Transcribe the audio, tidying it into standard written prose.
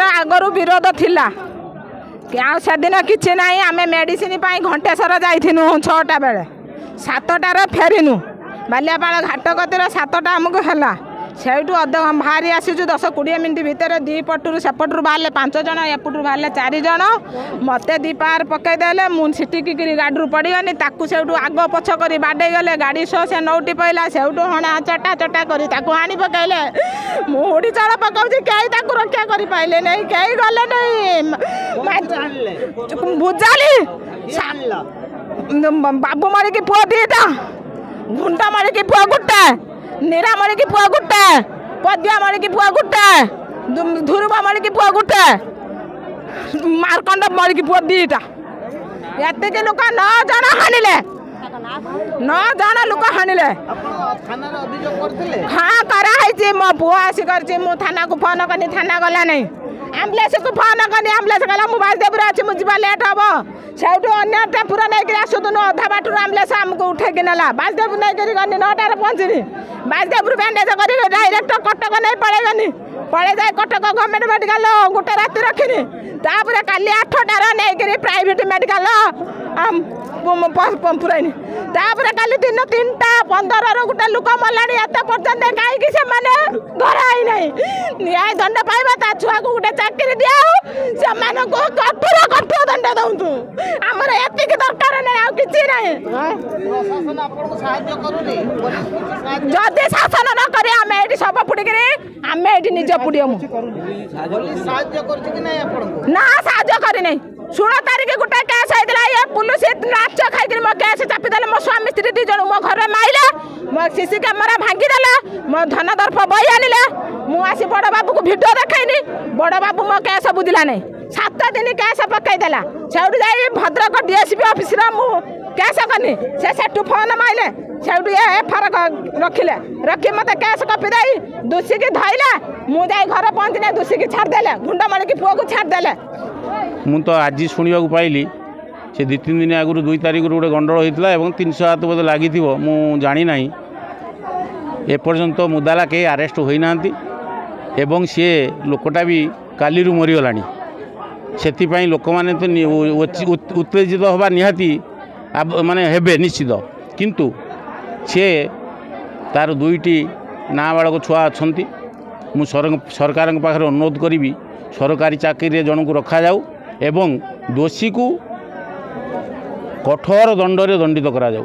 आगर विरोध थिला से दिन किसी ना आम मेडिसिन घंटेश्वर जाइनु 6टा बेले 7टार फेरिनु बालियापाल घाट कतिर 7टा आमको है सेठू बाहरी आसीचु 10-20 मिनट भितर दी पटू सेपटू बाहर 5 जन एपटू बाहर 4 जन मत दी पार पकईदे मुझे छिटिकी गाड़ी पड़गनी से आग पछ कर बाडे गले गाड़ी सह से नौटी पड़ा सेठू हणा चटा चटा कर हाणी पकईले मुड़ी चढ़ पकाऊँ कहीं रक्षा कर पाइले नहीं कहीं गले नहीं बुझाली बाबू मारिकी पुआ दीटा घुंटा मारिकी पुआ गुटे नीरा मारिकी पुआ गुटे पदिया मारिकी पुआ गुटे ध्रुवा मारिकी पुआ गुटे मारकंड मारिकी पुआ दीटा एतिक लोक 9 जन हानिले 9 जन लोक हानिले हाँ कराई मो पुआ आसी कर थाना को फोन कनी थाना गला नहीं आम्बुलेंस को फोन कनी आम्बुलेंस गला मु बासदेव अच्छी मुझे लेट हम सेठू अन्न टेम्पुर नहीं आसुदुनु अधा बाटर आम्बुलेंस आमको उठेकी नेला बासदेव नहीं गली 9टार पहुँचनी बासदेव बैंडेज कर डायरेक्ट कटक नहीं पड़ेगनी पड़े जाए कटक गवर्नमेंट मेडिकल गोटे राति रखनी तापर काली 8टार नहीं प्राइवेट मेडिकल पुरानी तापर काली दिन 3:15 गोटे लोक मलाणी एत पर्यंत कहीं से धराई नहीं न्याय दंड पाइबा ता छुआ को गोटे चाकरी दिया कठोर कठोर दंड दौतु आमर एतिक दरकार नहीं आ किसी नहीं जदि शासन न करे आम ये सब पुड़िक आम ये निज पुड़ियमु ना साहाଯ୍ୟ करनी 16 तारिख गोटे केस होता ये पुलिस नाच खाई मो केस चापिदे मो स्वामी स्त्री 2 जन मो घर माइले मो सीसी कैमेरा भांगीदे मो धन दर्प बही आनिले मुझे बड़ बाबू को भिडियो देखनी बड़ बाबू मो केस बुझला नहीं 7 दिन केस पकईदेला से भद्रक डीएसपी ऑफिस केस कनी से फोन माइले से एफआईआर रखिले रखी मत केस कपी दे दोषी की धैले मुझे घर पहुँचने दोषी की छाड़देले गुंडा मारिकी पुआ को छाड़देले मु तो आज शुणा पाइली से 2-3 दिन आगु 2 तारिख गोटे गंडल होता है 300 हाथ बोधे लगी मु जानी ना एपर्यंत मुदाला कहीं आरेस्ट होना एवं सी लोकटा भी काली मरीगला से लोक मैंने तो उत्तेजित हवा निहाती माने हेबे निश्चित किंतु सी तार 2टी नाबालक छुआ अच्छा मु सरकार पाखे अनुरोध करी सरकारी चाकरी जन को रखा जाऊ एवं दोषी को कठोर दंड दंडित करा जाऊ।